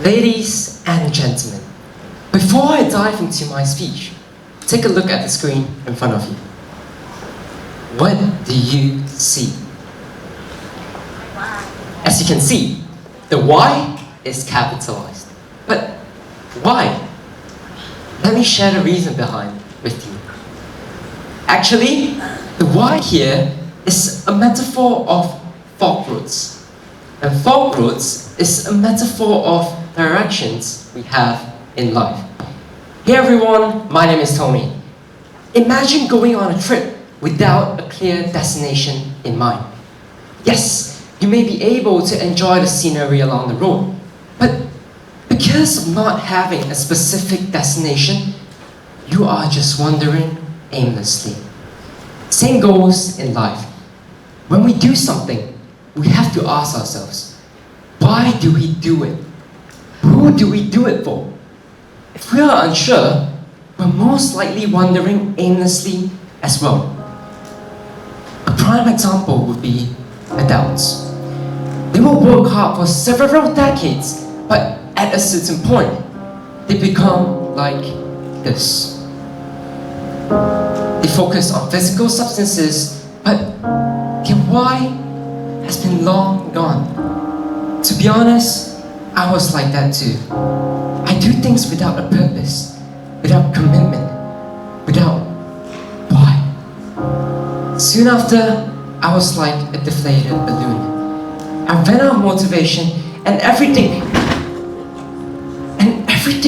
Ladies and gentlemen, before I dive into my speech, take a look at the screen in front of you. What do you see? As you can see, the Y is capitalized. But why? Let me share the reason behind with you. Actually, the Y here is a metaphor of forkroads. And forkroads is a metaphor of directions we have in life. Hey everyone, my name is Tony. Imagine going on a trip without a clear destination in mind. Yes, you may be able to enjoy the scenery along the road, but because of not having a specific destination, you are just wandering aimlessly. Same goes in life. When we do something, we have to ask ourselves, why do we do it? Who do we do it for? If we are unsure, we're most likely wandering aimlessly as well. A prime example would be adults. They will work hard for several decades, but at a certain point, they become like this. They focus on physical substances, but their why has been long gone. To be honest, I was like that too. I do things without a purpose, without commitment, without why. Soon after, I was like a deflated balloon. I ran out of motivation and everything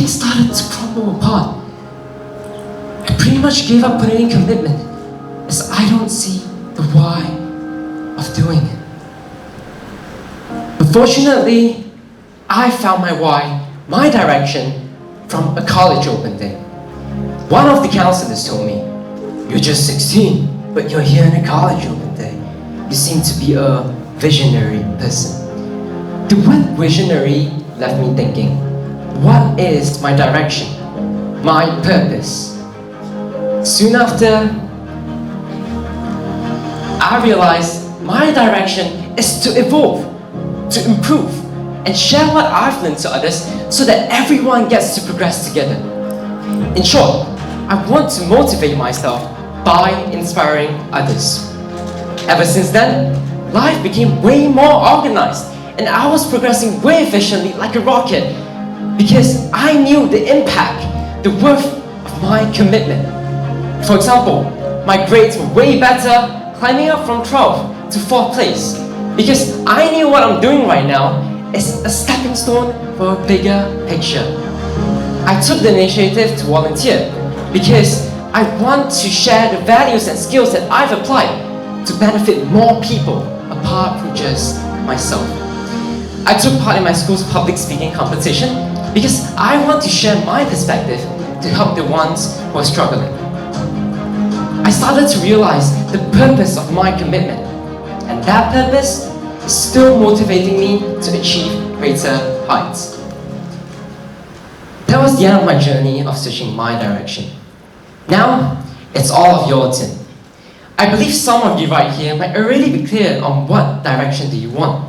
started to crumble apart. I pretty much gave up putting in commitment as I don't see the why of doing it. But fortunately, I found my why, my direction, from a college open day. One of the counselors told me, "You're just 16, but you're here in a college open day. You seem to be a visionary person." The word visionary left me thinking, what is my direction, my purpose? Soon after, I realized my direction is to evolve, to improve, and share what I've learned to others so that everyone gets to progress together. In short, I want to motivate myself by inspiring others. Ever since then, life became way more organized and I was progressing way efficiently like a rocket because I knew the impact, the worth of my commitment. For example, my grades were way better, climbing up from 12th to 4th place because I knew what I'm doing right now is a stepping stone for a bigger picture. I took the initiative to volunteer because I want to share the values and skills that I've applied to benefit more people apart from just myself. I took part in my school's public speaking competition because I want to share my perspective to help the ones who are struggling. I started to realize the purpose of my commitment, and that purpose is still motivating me to achieve greater heights. That was the end of my journey of searching my direction. Now, it's all of your turn. I believe some of you right here might already be clear on what direction do you want,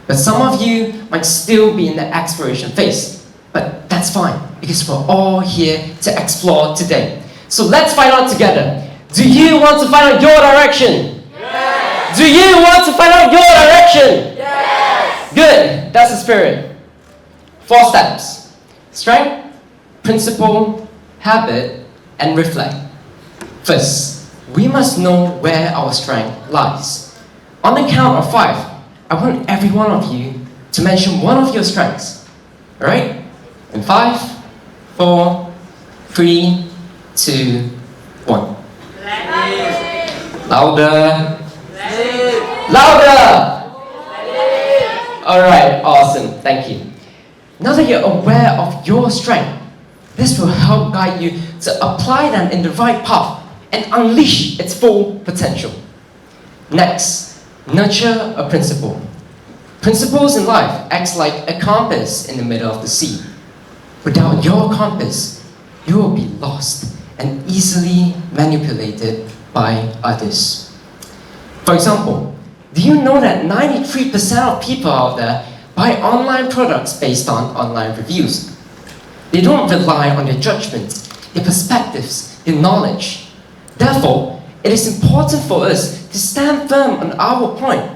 but some of you might still be in the exploration phase. But that's fine, because we're all here to explore today. So let's find out together. Do you want to find out your direction? Yes! Do you want to find out your direction? Yes! Good, that's the spirit. 4 steps. Strength, principle, habit, and reflect. First, we must know where our strength lies. On the count of 5, I want every one of you to mention one of your strengths. Alright? In 5, 4, 3, 2, 1. Louder. Louder! Alright, awesome. Thank you. Now that you're aware of your strength, this will help guide you to apply them in the right path and unleash its full potential. Next, nurture a principle. Principles in life act like a compass in the middle of the sea. Without your compass, you will be lost and easily manipulated by others. For example, do you know that 93% of people out there buy online products based on online reviews. They don't rely on their judgments, their perspectives, their knowledge. Therefore, it is important for us to stand firm on our point.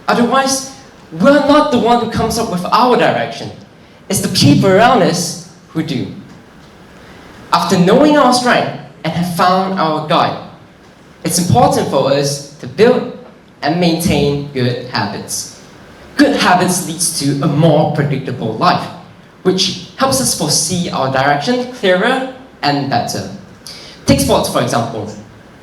Otherwise, we're not the one who comes up with our direction. It's the people around us who do. After knowing our strength and have found our guide, it's important for us to build and maintain good habits. Good habits leads to a more predictable life, which helps us foresee our direction clearer and better. Take sports for example.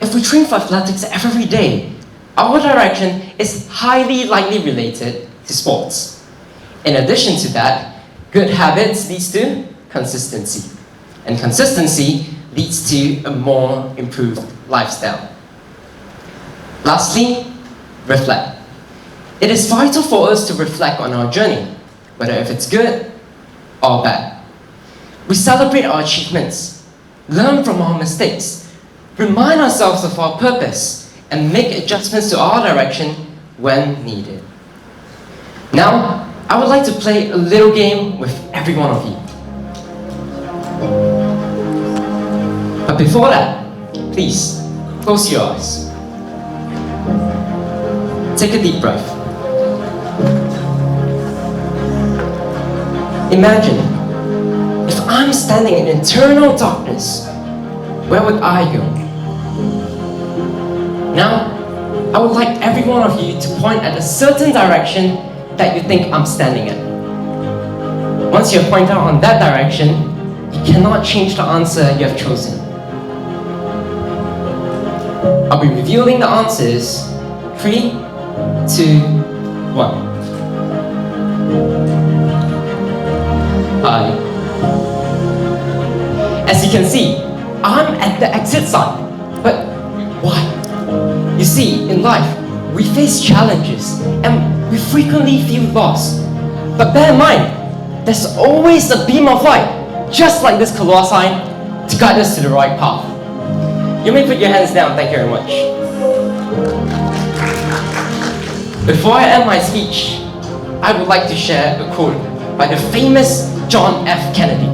If we train for athletics every day, our direction is highly likely related to sports. In addition to that, good habits leads to consistency. And consistency leads to a more improved lifestyle. Lastly, reflect. It is vital for us to reflect on our journey, whether if it's good or bad. We celebrate our achievements, learn from our mistakes, remind ourselves of our purpose, and make adjustments to our direction when needed. Now, I would like to play a little game with every one of you. But before that, please close your eyes. Take a deep breath. Imagine if I'm standing in eternal darkness, where would I go? Now, I would like every one of you to point at a certain direction that you think I'm standing at. Once you point out on that direction, you cannot change the answer you have chosen. I'll be revealing the answers. 3, 2, 1. As you can see, I'm at the exit sign. But why? You see, in life, we face challenges and we frequently feel lost. But bear in mind, there's always a beam of light, just like this Kalua sign, to guide us to the right path. You may put your hands down, thank you very much. Before I end my speech, I would like to share a quote by the famous John F. Kennedy.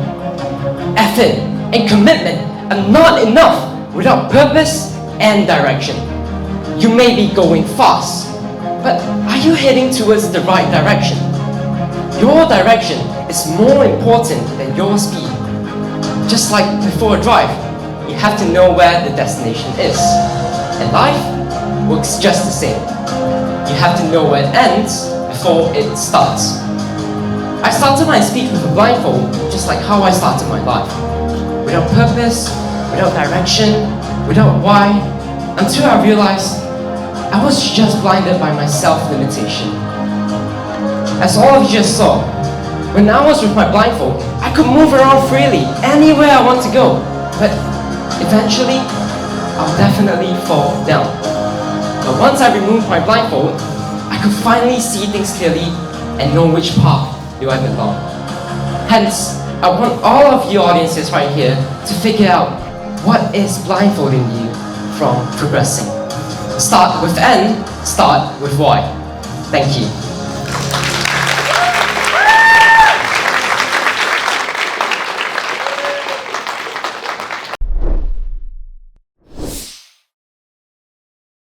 Effort and commitment are not enough without purpose and direction. You may be going fast, but are you heading towards the right direction? Your direction is more important than your speed. Just like before a drive, you have to know where the destination is. And life works just the same. You have to know where it ends before it starts. I started my speech with a blindfold, just like how I started my life. Without purpose, without direction, without why, until I realized I was just blinded by my self-limitation. As all of you just saw, when I was with my blindfold, I could move around freely, anywhere I want to go. But eventually, I'll definitely fall down. But once I removed my blindfold, I could finally see things clearly and know which path do I belong. Hence, I want all of you audiences right here to figure out what is blindfolding you from progressing. Start with N, start with Y. Thank you.